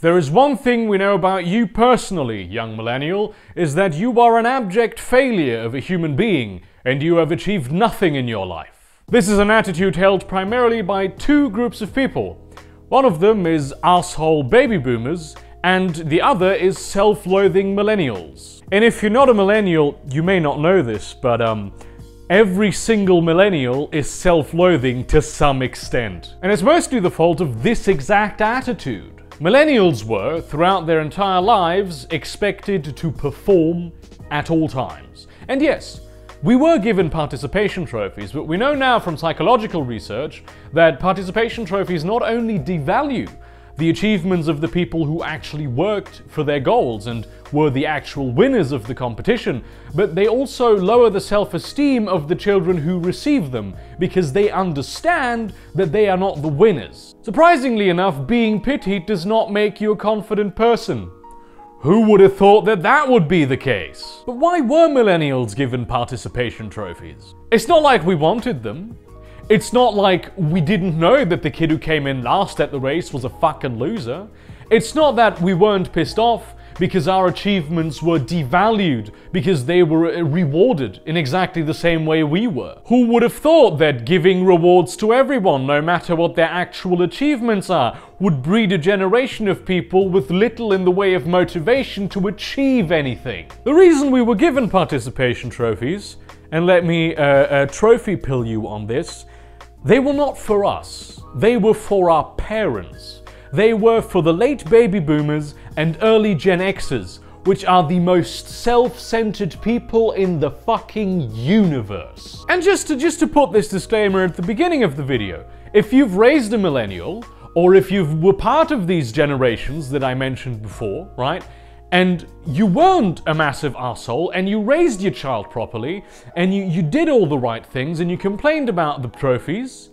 there is one thing we know about you personally, young millennial, is that you are an abject failure of a human being, and you have achieved nothing in your life. This is an attitude held primarily by two groups of people. One of them is asshole baby boomers, and the other is self-loathing millennials. And if you're not a millennial, you may not know this, but every single millennial is self-loathing to some extent. And it's mostly the fault of this exact attitude. Millennials were, throughout their entire lives, expected to perform at all times. And yes, we were given participation trophies, but we know now from psychological research that participation trophies not only devalue the achievements of the people who actually worked for their goals and were the actual winners of the competition, but they also lower the self-esteem of the children who receive them because they understand that they are not the winners. Surprisingly enough, being pitied does not make you a confident person. Who would have thought that that would be the case? But why were millennials given participation trophies? It's not like we wanted them. It's not like we didn't know that the kid who came in last at the race was a fucking loser. It's not that we weren't pissed off because our achievements were devalued because they were rewarded in exactly the same way we were. Who would have thought that giving rewards to everyone, no matter what their actual achievements are, would breed a generation of people with little in the way of motivation to achieve anything? The reason we were given participation trophies, and let me trophy pill you on this, they were not for us. They were for our parents. They were for the late baby boomers and early Gen Xers, which are the most self-centered people in the fucking universe. And just to put this disclaimer at the beginning of the video, if you've raised a millennial, or if you were part of these generations that I mentioned before, right? And you weren't a massive arsehole, and you raised your child properly, and you did all the right things, and you complained about the trophies,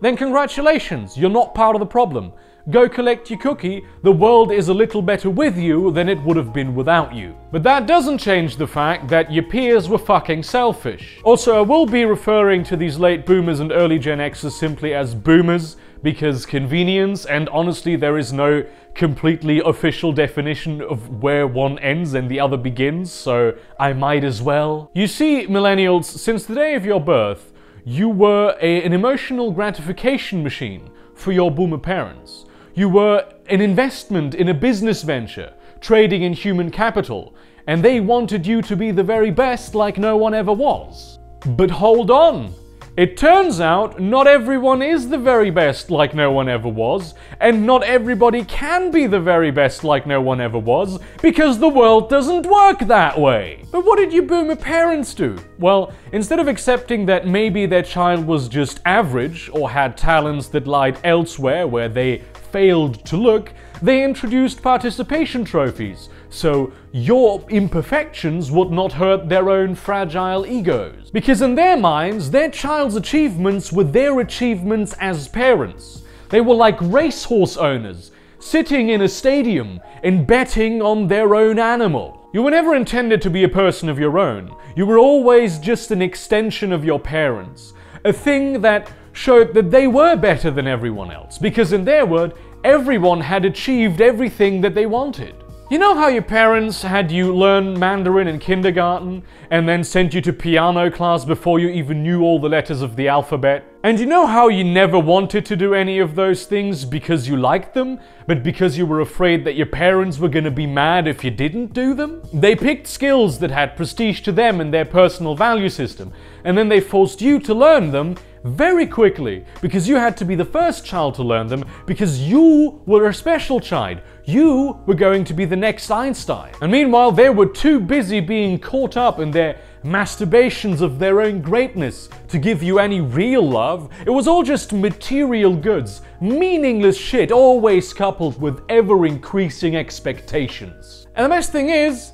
then congratulations, you're not part of the problem. Go collect your cookie, the world is a little better with you than it would have been without you. But that doesn't change the fact that your peers were fucking selfish. Also, I will be referring to these late boomers and early Gen Xers simply as boomers, because convenience, and honestly there is no completely official definition of where one ends and the other begins, so I might as well. You see, millennials, since the day of your birth, you were an emotional gratification machine for your boomer parents. You were an investment in a business venture, trading in human capital, and they wanted you to be the very best like no one ever was. But hold on! It turns out not everyone is the very best like no one ever was, and not everybody can be the very best like no one ever was, because the world doesn't work that way. But what did your boomer parents do? Well, instead of accepting that maybe their child was just average or had talents that lied elsewhere where they failed to look, they introduced participation trophies, so your imperfections would not hurt their own fragile egos. Because in their minds, their child's achievements were their achievements as parents. They were like racehorse owners, sitting in a stadium and betting on their own animal. You were never intended to be a person of your own. You were always just an extension of your parents. A thing that showed that they were better than everyone else, because in their word, everyone had achieved everything that they wanted. You know how your parents had you learn Mandarin in kindergarten and then sent you to piano class before you even knew all the letters of the alphabet? And you know how you never wanted to do any of those things because you liked them, but because you were afraid that your parents were gonna be mad if you didn't do them? They picked skills that had prestige to them in their personal value system, and then they forced you to learn them very quickly, because you had to be the first child to learn them, because you were a special child. You were going to be the next Einstein. And meanwhile, they were too busy being caught up in their masturbations of their own greatness to give you any real love. It was all just material goods, meaningless shit, always coupled with ever-increasing expectations. And the best thing is,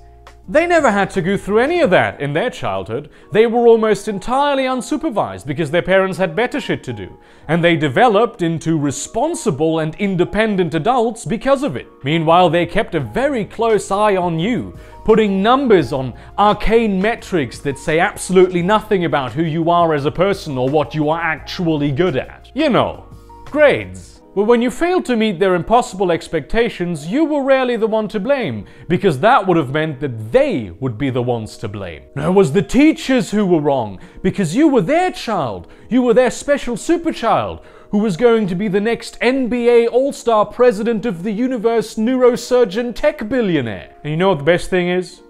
they never had to go through any of that in their childhood. They were almost entirely unsupervised because their parents had better shit to do. And they developed into responsible and independent adults because of it. Meanwhile, they kept a very close eye on you, putting numbers on arcane metrics that say absolutely nothing about who you are as a person or what you are actually good at. You know, grades. But when you failed to meet their impossible expectations, you were rarely the one to blame, because that would have meant that they would be the ones to blame. No, it was the teachers who were wrong, because you were their child. You were their special super child, who was going to be the next NBA All-Star President of the Universe neurosurgeon tech billionaire. And you know what the best thing is?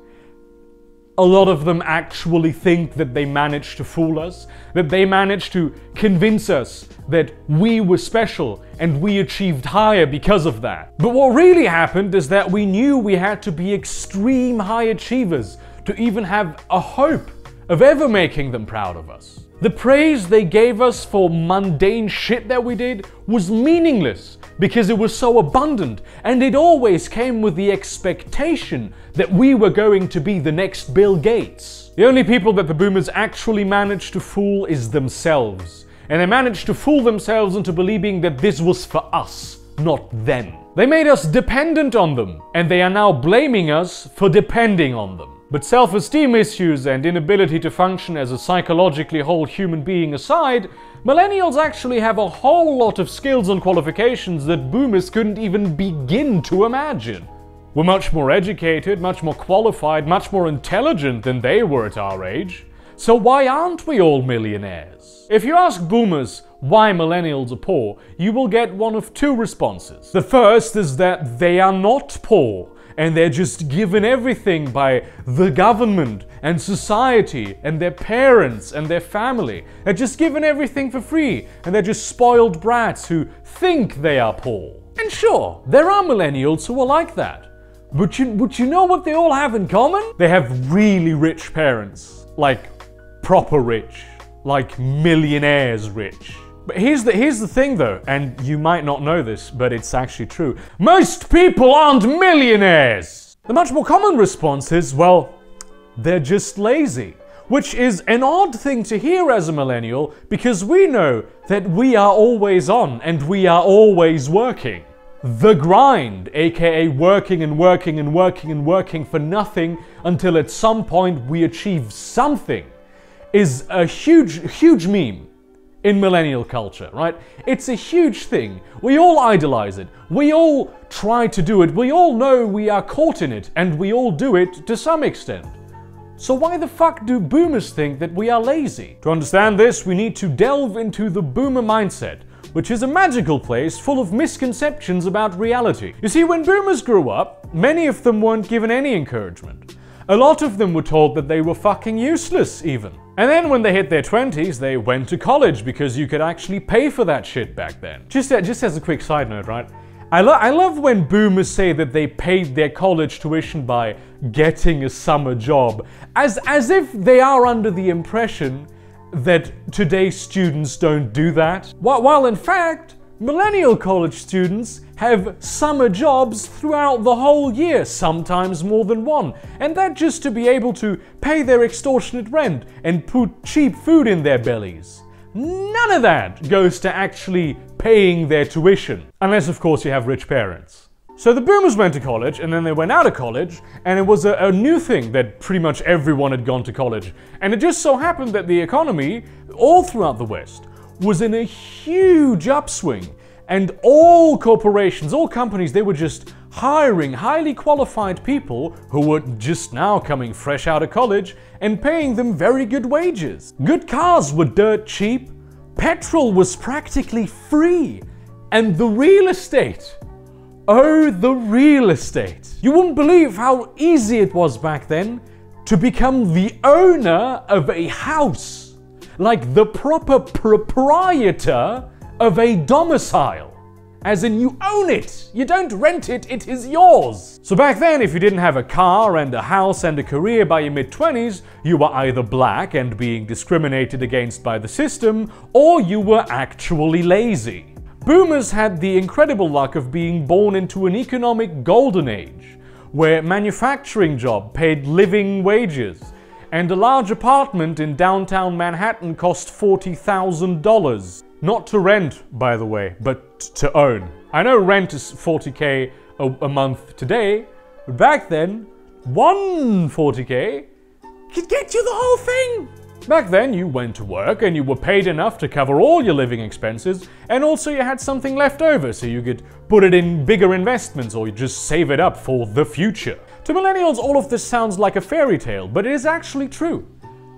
A lot of them actually think that they managed to fool us, that they managed to convince us that we were special and we achieved higher because of that. But what really happened is that we knew we had to be extreme high achievers to even have a hope of ever making them proud of us. The praise they gave us for mundane shit that we did was meaningless because it was so abundant, and it always came with the expectation that we were going to be the next Bill Gates. The only people that the boomers actually managed to fool is themselves, and they managed to fool themselves into believing that this was for us, not them. They made us dependent on them, and they are now blaming us for depending on them. But self-esteem issues and inability to function as a psychologically whole human being aside, millennials actually have a whole lot of skills and qualifications that boomers couldn't even begin to imagine. We're much more educated, much more qualified, much more intelligent than they were at our age. So why aren't we all millionaires? If you ask boomers why millennials are poor, you will get one of two responses. The first is that they are not poor, and they're just given everything by the government and society and their parents and their family. They're just given everything for free, and they're just spoiled brats who think they are poor. And sure, there are millennials who are like that. But you know what they all have in common? They have really rich parents. Like, proper rich. Like, millionaires rich. But here's the thing though, and you might not know this, but it's actually true. Most people aren't millionaires! The much more common response is, well, they're just lazy. Which is an odd thing to hear as a millennial, because we know that we are always on and we are always working. The grind, aka working and working and working and working for nothing until at some point we achieve something, is a huge meme in millennial culture, right? It's a huge thing. We all idolize it. We all try to do it. We all know we are caught in it, and we all do it to some extent. So why the fuck do boomers think that we are lazy? To understand this, we need to delve into the boomer mindset, which is a magical place full of misconceptions about reality. You see, when boomers grew up, many of them weren't given any encouragement. A lot of them were told that they were fucking useless, even. And then when they hit their 20s, they went to college because you could actually pay for that shit back then. Just as a quick side note, right? I love when boomers say that they paid their college tuition by getting a summer job, as if they are under the impression that today's students don't do that. While in fact, millennial college students have summer jobs throughout the whole year, sometimes more than one, and that just to be able to pay their extortionate rent and put cheap food in their bellies. None of that goes to actually paying their tuition, unless of course you have rich parents. So the boomers went to college, and then they went out of college, and it was a new thing that pretty much everyone had gone to college. And it just so happened that the economy, all throughout the West, was in a huge upswing. And all corporations, all companies, they were just hiring highly qualified people who were just now coming fresh out of college and paying them very good wages. Good cars were dirt cheap, petrol was practically free, and the real estate. Oh, the real estate. You wouldn't believe how easy it was back then to become the owner of a house. Like the proper proprietor of a domicile. As in, you own it. You don't rent it, it is yours. So back then, if you didn't have a car and a house and a career by your mid-20s, you were either black and being discriminated against by the system, or you were actually lazy. Boomers had the incredible luck of being born into an economic golden age, where manufacturing job paid living wages, and a large apartment in downtown Manhattan cost $40,000. Not to rent, by the way, but to own. I know rent is $40K a month today, but back then, one $40K could get you the whole thing. Back then, you went to work and you were paid enough to cover all your living expenses, and also you had something left over so you could put it in bigger investments or you just save it up for the future. To millennials, all of this sounds like a fairy tale, but it is actually true.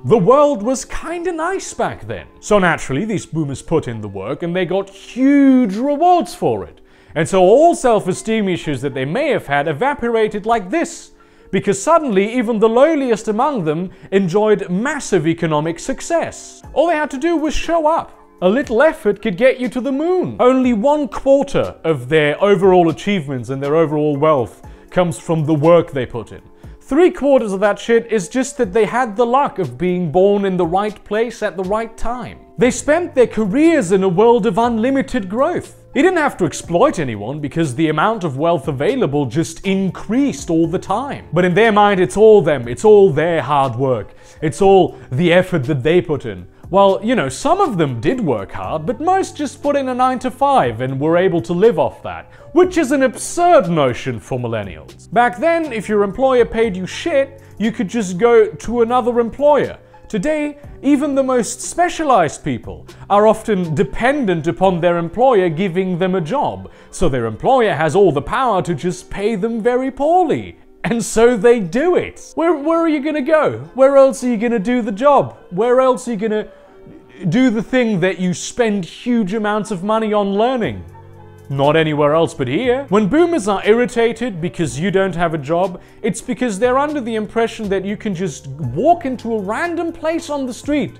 The world was kinda nice back then. So naturally, these boomers put in the work and they got huge rewards for it. And so all self-esteem issues that they may have had evaporated like this, because suddenly even the lowliest among them enjoyed massive economic success. All they had to do was show up. A little effort could get you to the moon. Only 1/4 of their overall achievements and their overall wealth comes from the work they put in. 3/4 of that shit is just that they had the luck of being born in the right place at the right time. They spent their careers in a world of unlimited growth. You didn't have to exploit anyone because the amount of wealth available just increased all the time. But in their mind, it's all them, it's all their hard work, it's all the effort that they put in. Well, you know, some of them did work hard, but most just put in a 9 to 5 and were able to live off that, which is an absurd notion for millennials. Back then, if your employer paid you shit, you could just go to another employer. Today, even the most specialized people are often dependent upon their employer giving them a job, so their employer has all the power to just pay them very poorly. And so they do it. Where are you gonna go? Where else are you gonna do the job? Where else are you gonna do the thing that you spend huge amounts of money on learning? Not anywhere else but here. When boomers are irritated because you don't have a job, it's because they're under the impression that you can just walk into a random place on the street,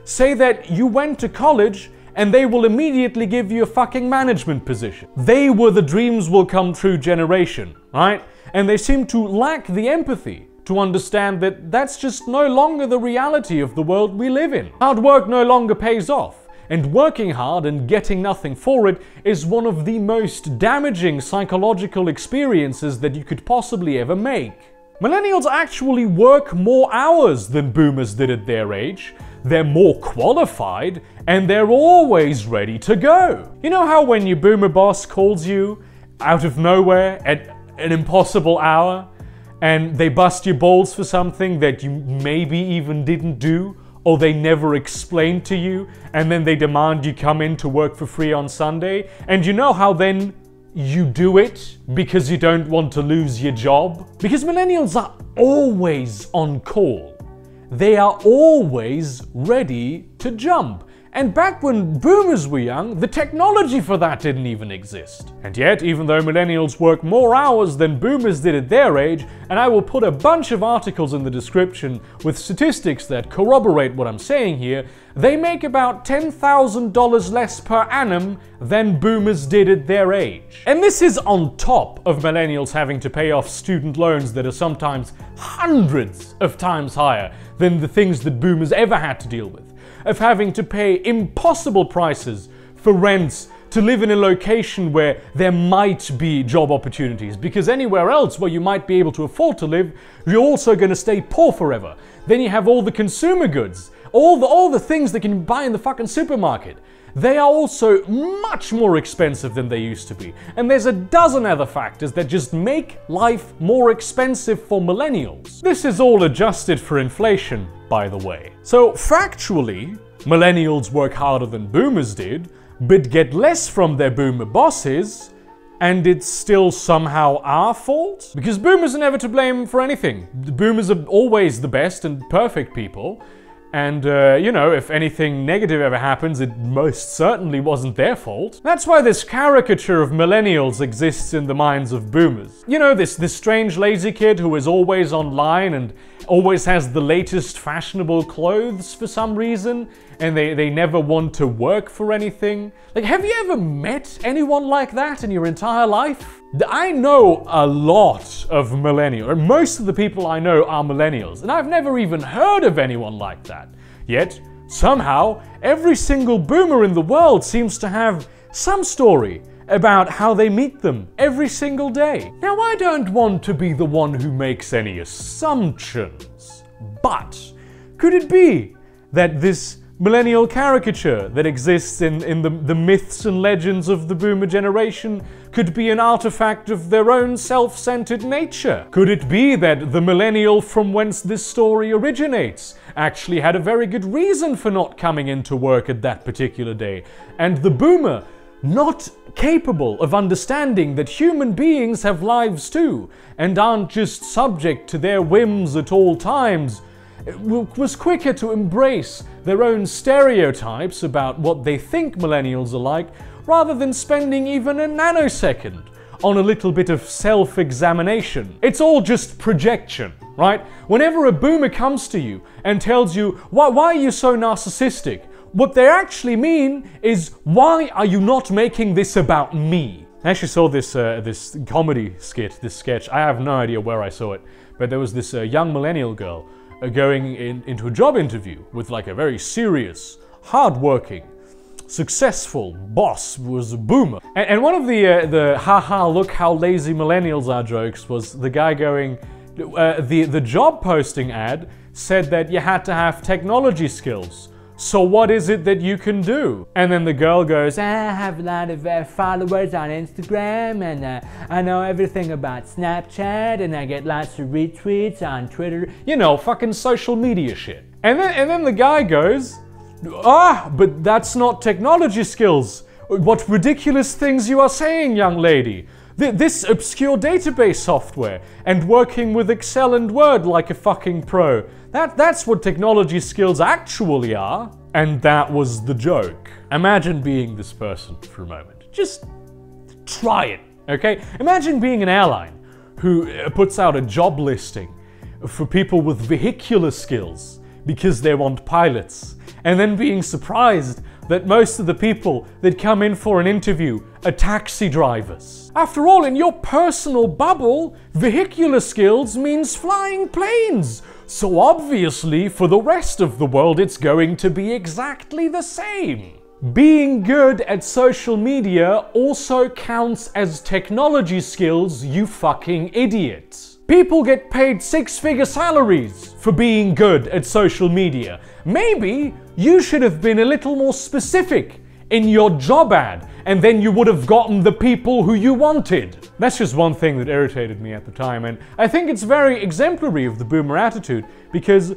say that you went to college, and they will immediately give you a fucking management position. They were the dreams will come true generation, right? And they seem to lack the empathy to understand that that's just no longer the reality of the world we live in. Hard work no longer pays off, and working hard and getting nothing for it is one of the most damaging psychological experiences that you could possibly ever make. Millennials actually work more hours than boomers did at their age. They're more qualified, and they're always ready to go. You know how when your boomer boss calls you out of nowhere at an impossible hour, and they bust your balls for something that you maybe even didn't do, or they never explained to you, and then they demand you come in to work for free on Sunday, and you know how then you do it because you don't want to lose your job? Because millennials are always on call. They are always ready to jump. And back when boomers were young, the technology for that didn't even exist. And yet, even though millennials work more hours than boomers did at their age, and I will put a bunch of articles in the description with statistics that corroborate what I'm saying here, they make about $10,000 less per annum than boomers did at their age. And this is on top of millennials having to pay off student loans that are sometimes hundreds of times higher than the things that boomers ever had to deal with. Of having to pay impossible prices for rents to live in a location where there might be job opportunities, because anywhere else where you might be able to afford to live, you're also going to stay poor forever. Then you have all the consumer goods, all the things that you can buy in the fucking supermarket. They are also much more expensive than they used to be. And there's a dozen other factors that just make life more expensive for millennials. This is all adjusted for inflation, by the way. So factually, millennials work harder than boomers did, but get less from their boomer bosses, and it's still somehow our fault? Because boomers are never to blame for anything. The boomers are always the best and perfect people. And, you know, if anything negative ever happens, it most certainly wasn't their fault. That's why this caricature of millennials exists in the minds of boomers. You know, this strange lazy kid who is always online and always has the latest fashionable clothes for some reason, and they never want to work for anything. Like, have you ever met anyone like that in your entire life? I know a lot of millennials, or most of the people I know are millennials, and I've never even heard of anyone like that. Yet, somehow, every single boomer in the world seems to have some story about how they meet them every single day. Now, I don't want to be the one who makes any assumptions, but could it be that this millennial caricature that exists in the myths and legends of the boomer generation could be an artifact of their own self-centered nature? Could it be that the millennial from whence this story originates actually had a very good reason for not coming into work at that particular day. And the boomer, not capable of understanding that human beings have lives too, and aren't just subject to their whims at all times, was quicker to embrace their own stereotypes about what they think millennials are like, rather than spending even a nanosecond on a little bit of self-examination. It's all just projection, right? Whenever a boomer comes to you and tells you, why are you so narcissistic? What they actually mean is, why are you not making this about me? I actually saw this comedy skit, this sketch. I have no idea where I saw it, but there was this young millennial girl going into a job interview with like a very serious, hard-working, successful boss who was a boomer. And one of the haha look how lazy millennials are jokes was the guy going, the job posting ad said that you had to have technology skills. So what is it that you can do? And then the girl goes, I have a lot of followers on Instagram, and I know everything about Snapchat, and I get lots of retweets on Twitter. You know, fucking social media shit. And then the guy goes, but that's not technology skills. What ridiculous things you are saying, young lady. This obscure database software and working with Excel and Word like a fucking pro. That's what technology skills actually are. And that was the joke. Imagine being this person for a moment. Just try it, okay? Imagine being an airline who puts out a job listing for people with vehicular skills because they want pilots, and then being surprised that most of the people that come in for an interview are taxi drivers. After all, in your personal bubble, vehicular skills means flying planes. So obviously, for the rest of the world, it's going to be exactly the same. Being good at social media also counts as technology skills, you fucking idiot. People get paid six-figure salaries for being good at social media. Maybe you should have been a little more specific in your job ad, and then you would have gotten the people who you wanted. That's just one thing that irritated me at the time, and I think it's very exemplary of the boomer attitude, because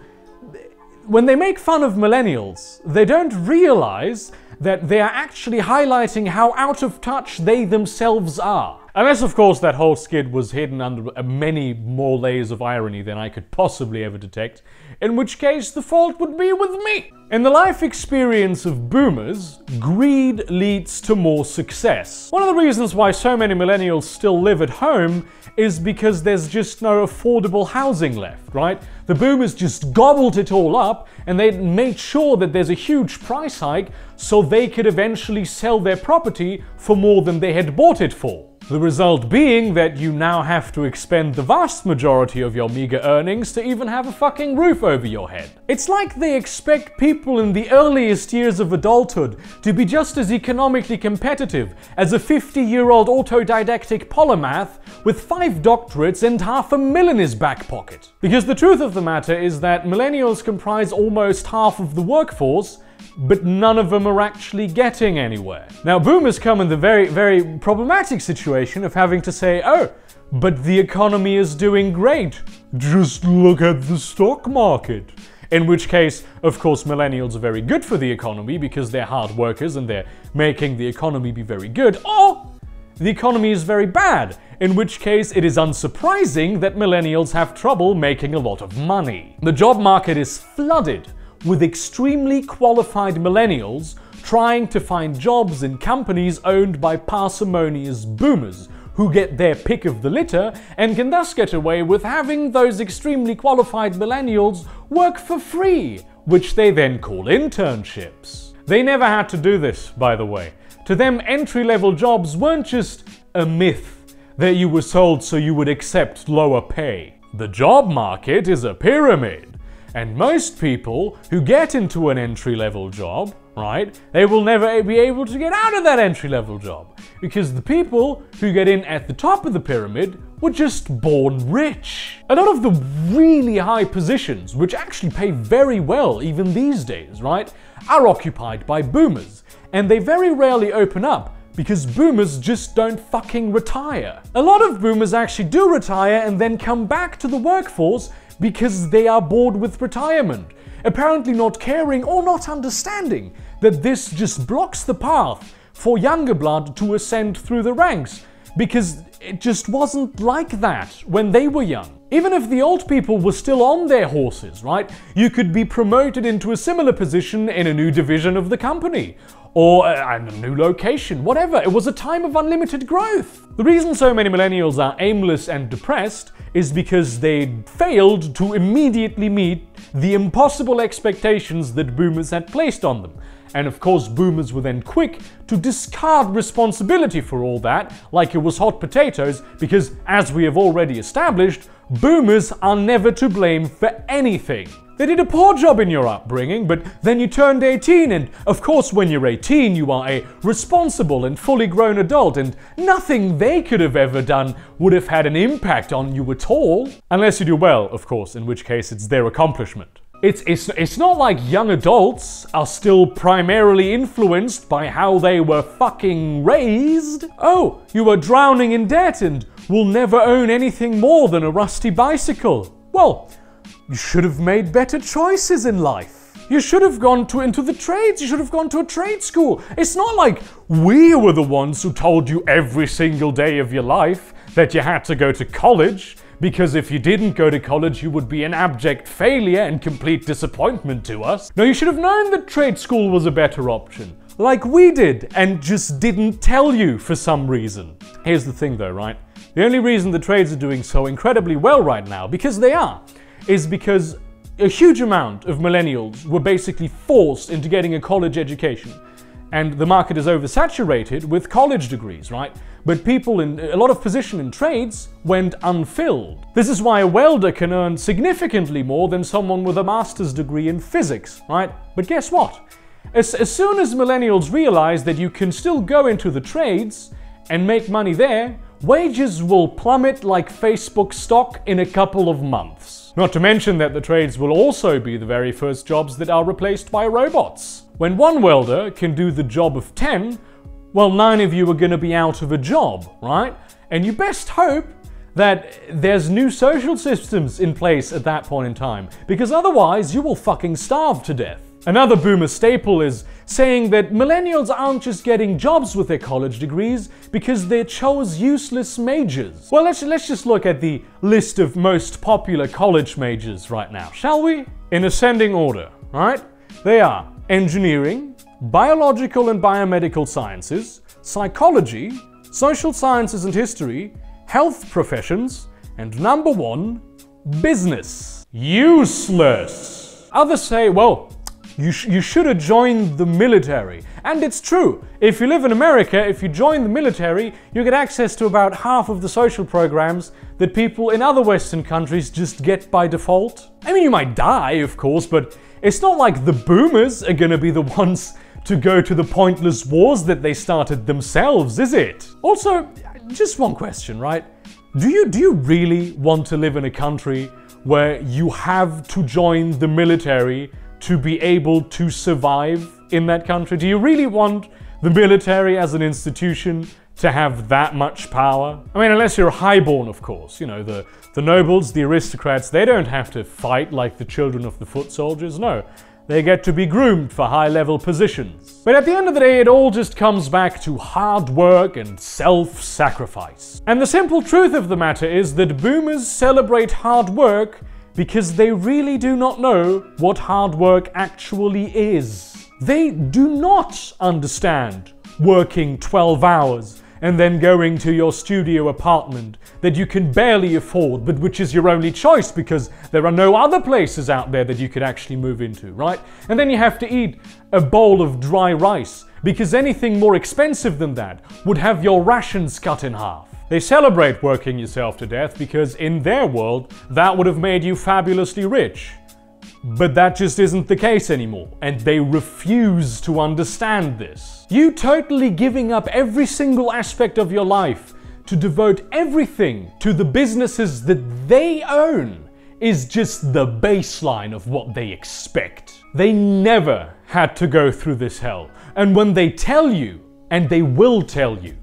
when they make fun of millennials, they don't realize that they are actually highlighting how out of touch they themselves are. Unless, of course, that whole skit was hidden under many more layers of irony than I could possibly ever detect, in which case the fault would be with me. In the life experience of boomers, greed leads to more success. One of the reasons why so many millennials still live at home is because there's just no affordable housing left, right? The boomers just gobbled it all up, and they made sure that there's a huge price hike so they could eventually sell their property for more than they had bought it for. The result being that you now have to expend the vast majority of your meager earnings to even have a fucking roof over your head. It's like they expect people in the earliest years of adulthood to be just as economically competitive as a 50-year-old autodidactic polymath with 5 doctorates and $500,000 in his back pocket. Because the truth of the matter is that millennials comprise almost half of the workforce, but none of them are actually getting anywhere. Now, boomers come in the very, very problematic situation of having to say, oh, but the economy is doing great. Just look at the stock market. In which case, of course, millennials are very good for the economy because they're hard workers and they're making the economy be very good. Or the economy is very bad, in which case it is unsurprising that millennials have trouble making a lot of money. The job market is flooded with extremely qualified millennials trying to find jobs in companies owned by parsimonious boomers who get their pick of the litter and can thus get away with having those extremely qualified millennials work for free, which they then call internships. They never had to do this, by the way. To them, entry-level jobs weren't just a myth that you were sold so you would accept lower pay. The job market is a pyramid. And most people who get into an entry-level job, right, they will never be able to get out of that entry-level job. Because the people who get in at the top of the pyramid were just born rich. A lot of the really high positions, which actually pay very well even these days, right, are occupied by boomers. And they very rarely open up because boomers just don't fucking retire. A lot of boomers actually do retire and then come back to the workforce because they are bored with retirement. apparently not caring or not understanding that this just blocks the path for younger blood to ascend through the ranks, because it just wasn't like that when they were young. Even if the old people were still on their horses, right? You could be promoted into a similar position in a new division of the company, or a new location, whatever. It was a time of unlimited growth. The reason so many millennials are aimless and depressed is because they failed to immediately meet the impossible expectations that boomers had placed on them. And of course, boomers were then quick to discard responsibility for all that, like it was hot potatoes, because as we have already established, boomers are never to blame for anything. They did a poor job in your upbringing, but then you turned 18, and of course when you're 18 you are a responsible and fully grown adult, and nothing they could have ever done would have had an impact on you at all. Unless you do well, of course, in which case it's their accomplishment. It's not like young adults are still primarily influenced by how they were fucking raised. Oh, you were drowning in debt and will never own anything more than a rusty bicycle. Well, you should have made better choices in life. You should have gone into the trades. You should have gone to a trade school. It's not like we were the ones who told you every single day of your life that you had to go to college, because if you didn't go to college, you would be an abject failure and complete disappointment to us. No, you should have known that trade school was a better option, like we did, and just didn't tell you for some reason. Here's the thing though, right? The only reason the trades are doing so incredibly well right now, because they are, is because a huge amount of millennials were basically forced into getting a college education. And the market is oversaturated with college degrees, right? But people in a lot of positions in trades went unfilled. This is why a welder can earn significantly more than someone with a master's degree in physics, right? But guess what? As soon as millennials realize that you can still go into the trades and make money there, wages will plummet like Facebook stock in a couple of months. Not to mention that the trades will also be the very first jobs that are replaced by robots. When one welder can do the job of 10, well, 9 of you are going to be out of a job, right? And you best hope that there's new social systems in place at that point in time, because otherwise you will fucking starve to death. Another boomer staple is saying that millennials aren't just getting jobs with their college degrees because they chose useless majors. Well, let's just look at the list of most popular college majors right now, shall we? In ascending order, right? They are engineering, biological and biomedical sciences, psychology, social sciences and history, health professions, and number 1, business. Useless. Others say, well, you should have joined the military. And it's true. If you live in America, if you join the military, you get access to about half of the social programs that people in other Western countries just get by default. I mean, you might die, of course, but it's not like the boomers are gonna be the ones to go to the pointless wars that they started themselves, is it? Also, just one question, right? Do you really want to live in a country where you have to join the military to be able to survive in that country? Do you really want the military as an institution to have that much power? I mean, unless you're highborn, of course. You know, the nobles, the aristocrats, they don't have to fight like the children of the foot soldiers, no. They get to be groomed for high-level positions. But at the end of the day, it all just comes back to hard work and self-sacrifice. And the simple truth of the matter is that boomers celebrate hard work because they really do not know what hard work actually is. They do not understand working 12 hours and then going to your studio apartment that you can barely afford, but which is your only choice because there are no other places out there that you could actually move into, right? And then you have to eat a bowl of dry rice because anything more expensive than that would have your rations cut in half. They celebrate working yourself to death because in their world, that would have made you fabulously rich. But that just isn't the case anymore, and they refuse to understand this. You totally giving up every single aspect of your life to devote everything to the businesses that they own is just the baseline of what they expect. They never had to go through this hell, and when they tell you, and they will tell you,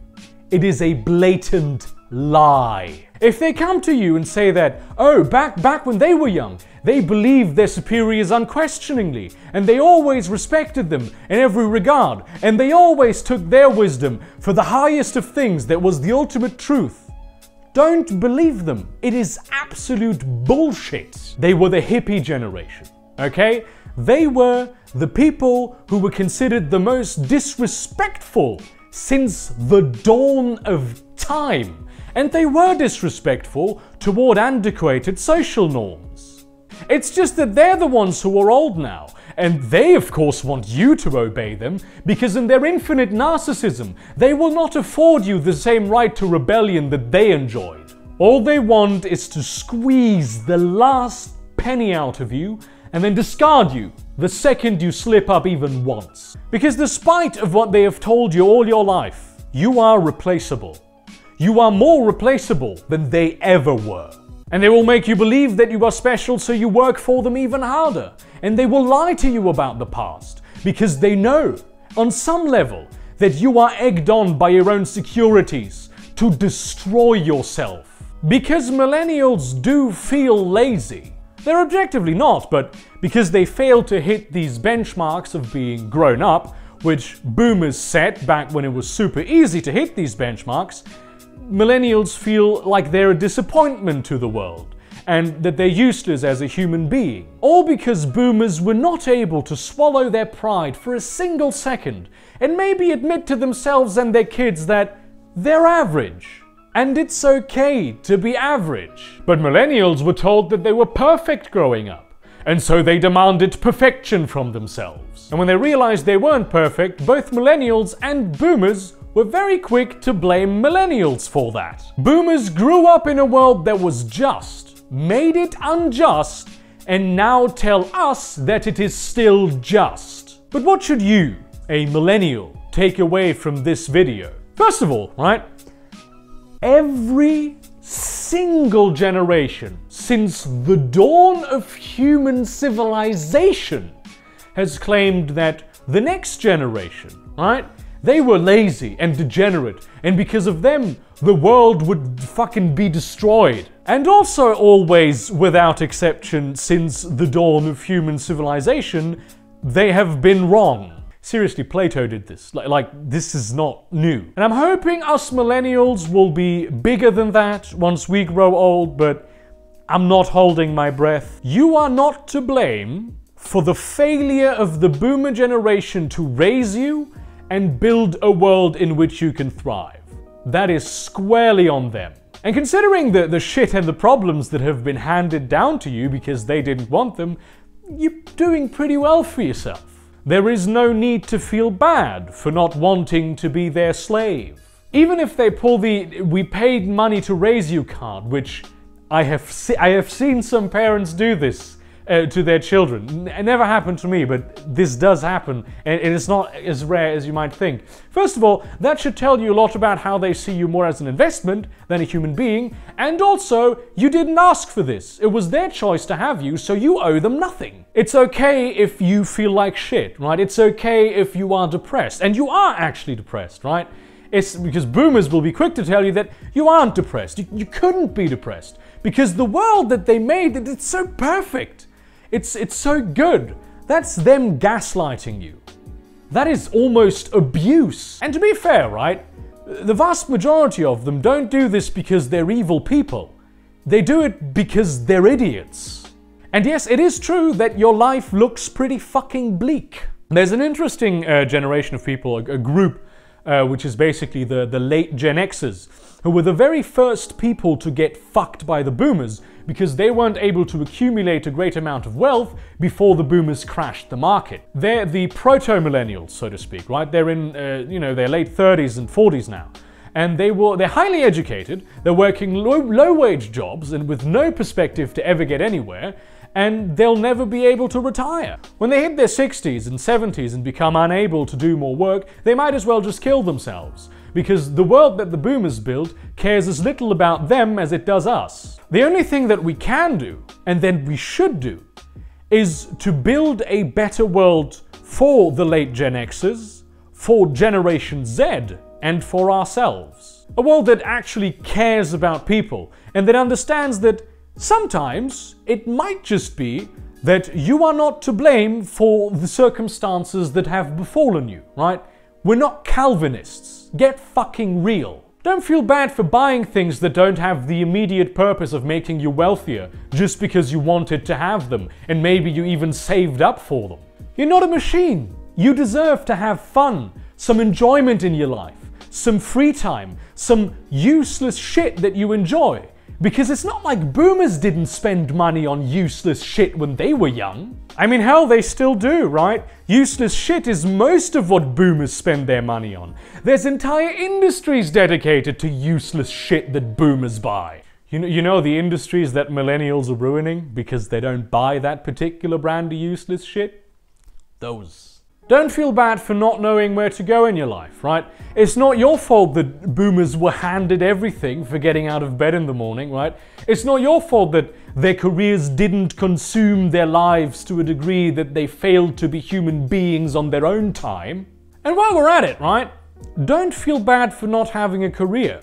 it is a blatant lie. If they come to you and say that, oh, back when they were young, they believed their superiors unquestioningly, and they always respected them in every regard, and they always took their wisdom for the highest of things that was the ultimate truth, don't believe them. It is absolute bullshit. They were the hippie generation, okay? They were the people who were considered the most disrespectful since the dawn of time. And they were disrespectful toward antiquated social norms. It's just that they're the ones who are old now, and they of course want you to obey them, because in their infinite narcissism, they will not afford you the same right to rebellion that they enjoyed. All they want is to squeeze the last penny out of you and then discard you the second you slip up even once. Because despite of what they have told you all your life, you are replaceable. You are more replaceable than they ever were. And they will make you believe that you are special, so you work for them even harder. And they will lie to you about the past, because they know, on some level, that you are egged on by your own securities to destroy yourself. Because millennials do feel lazy. They're objectively not, but because they fail to hit these benchmarks of being grown up, which boomers set back when it was super easy to hit these benchmarks, millennials feel like they're a disappointment to the world, and that they're useless as a human being. All because boomers were not able to swallow their pride for a single second, and maybe admit to themselves and their kids that they're average. And it's okay to be average. But millennials were told that they were perfect growing up, and so they demanded perfection from themselves. And when they realized they weren't perfect, both millennials and boomers were very quick to blame millennials for that. Boomers grew up in a world that was just, made it unjust, and now tell us that it is still just. But what should you, a millennial, take away from this video? First of all, right? Every single generation since the dawn of human civilization has claimed that the next generation, right? They were lazy and degenerate, and because of them, the world would fucking be destroyed. And also always, without exception, since the dawn of human civilization, they have been wrong. Seriously, Plato did this. Like, this is not new. And I'm hoping us millennials will be bigger than that once we grow old, but I'm not holding my breath. You are not to blame for the failure of the boomer generation to raise you and build a world in which you can thrive. That is squarely on them. And considering the shit and the problems that have been handed down to you because they didn't want them, you're doing pretty well for yourself. There is no need to feel bad for not wanting to be their slave. Even if they pull the "we paid money to raise you" card, which I have seen some parents do this to their children. It never happened to me, but this does happen, and it is not as rare as you might think. First of all, that should tell you a lot about how they see you more as an investment than a human being, and also, you didn't ask for this. It was their choice to have you, so you owe them nothing. It's okay if you feel like shit, right? It's okay if you are depressed, and you are actually depressed, right? It's because boomers will be quick to tell you that you aren't depressed. You couldn't be depressed, because the world that they made, it's so perfect. It's so good. That's them gaslighting you. That is almost abuse. And to be fair, right? The vast majority of them don't do this because they're evil people. They do it because they're idiots. And yes, it is true that your life looks pretty fucking bleak. There's an interesting generation of people, a group, which is basically the late Gen Xers, who were the very first people to get fucked by the boomers because they weren't able to accumulate a great amount of wealth before the boomers crashed the market. They're the Proto Millennials, so to speak, right? They're in, their late 30s and 40s now. And they're highly educated, they're working low-wage jobs and with no perspective to ever get anywhere, and they'll never be able to retire. When they hit their 60s and 70s and become unable to do more work, they might as well just kill themselves, because the world that the boomers built cares as little about them as it does us. The only thing that we can do, and then we should do, is to build a better world for the late Gen Xers, for Generation Z, and for ourselves. A world that actually cares about people and that understands that sometimes it might just be that you are not to blame for the circumstances that have befallen you, right? We're not Calvinists. Get fucking real. Don't feel bad for buying things that don't have the immediate purpose of making you wealthier just because you wanted to have them and maybe you even saved up for them. You're not a machine. You deserve to have fun, some enjoyment in your life, some free time, some useless shit that you enjoy. Because it's not like boomers didn't spend money on useless shit when they were young. I mean, hell, they still do, right? Useless shit is most of what boomers spend their money on. There's entire industries dedicated to useless shit that boomers buy. You know the industries that millennials are ruining because they don't buy that particular brand of useless shit? Those. Don't feel bad for not knowing where to go in your life, right? It's not your fault that boomers were handed everything for getting out of bed in the morning, right? It's not your fault that their careers didn't consume their lives to a degree that they failed to be human beings on their own time. And while we're at it, right? Don't feel bad for not having a career.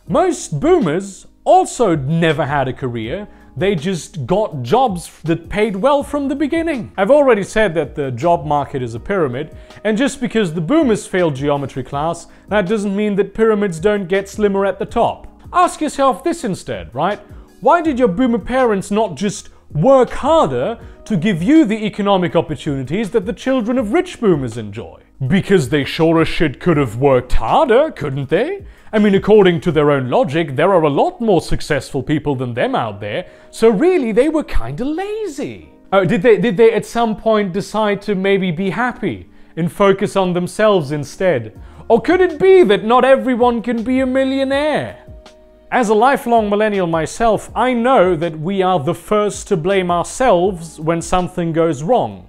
Most boomers also never had a career. They just got jobs that paid well from the beginning. I've already said that the job market is a pyramid, and just because the boomers failed geometry class, that doesn't mean that pyramids don't get slimmer at the top. Ask yourself this instead, right? Why did your boomer parents not just work harder to give you the economic opportunities that the children of rich boomers enjoy? Because they sure as shit could have worked harder, couldn't they? I mean, according to their own logic, there are a lot more successful people than them out there, so really they were kinda lazy. Oh, did they at some point decide to maybe be happy and focus on themselves instead? Or could it be that not everyone can be a millionaire? As a lifelong millennial myself, I know that we are the first to blame ourselves when something goes wrong.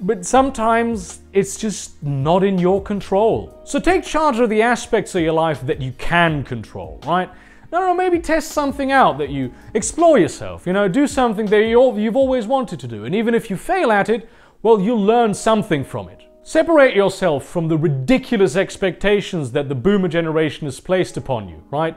But sometimes it's just not in your control. So take charge of the aspects of your life that you can control, right? No, maybe test something out that you explore yourself, do something that you've always wanted to do. And even if you fail at it, well, you'll learn something from it. Separate yourself from the ridiculous expectations that the boomer generation has placed upon you, right?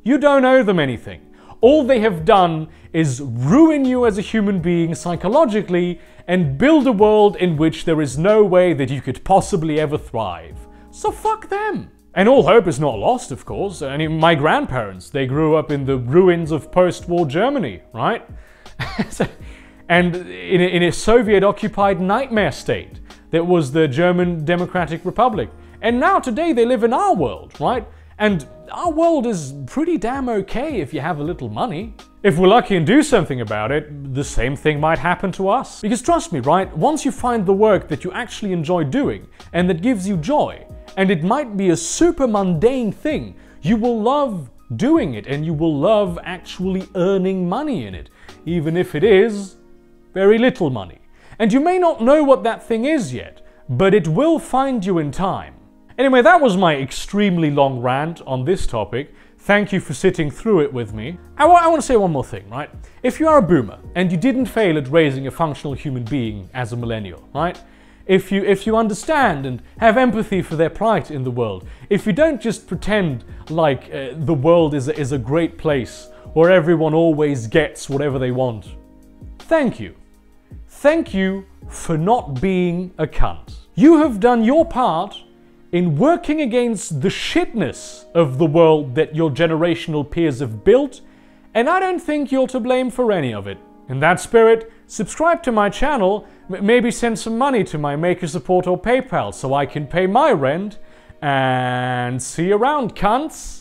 You don't owe them anything. All they have done is ruin you as a human being psychologically and build a world in which there is no way that you could possibly ever thrive. So fuck them. And all hope is not lost, of course. I mean, my grandparents, they grew up in the ruins of post-war Germany, right? And in a Soviet-occupied nightmare state that was the German Democratic Republic. And now today they live in our world, right? And our world is pretty damn okay if you have a little money. If we're lucky and do something about it, the same thing might happen to us. Because trust me, right, once you find the work that you actually enjoy doing and that gives you joy, and it might be a super mundane thing, you will love doing it and you will love actually earning money in it, even if it is very little money. And you may not know what that thing is yet, but it will find you in time. Anyway, that was my extremely long rant on this topic. Thank you for sitting through it with me. I want to say one more thing, right? If you are a boomer and you didn't fail at raising a functional human being as a millennial, right? If you understand and have empathy for their plight in the world, if you don't just pretend like the world is a great place where everyone always gets whatever they want, thank you. Thank you for not being a cunt. You have done your part in working against the shitness of the world that your generational peers have built, and I don't think you're to blame for any of it. In that spirit, subscribe to my channel, maybe send some money to my Maker Support or PayPal so I can pay my rent, and see you around, cunts!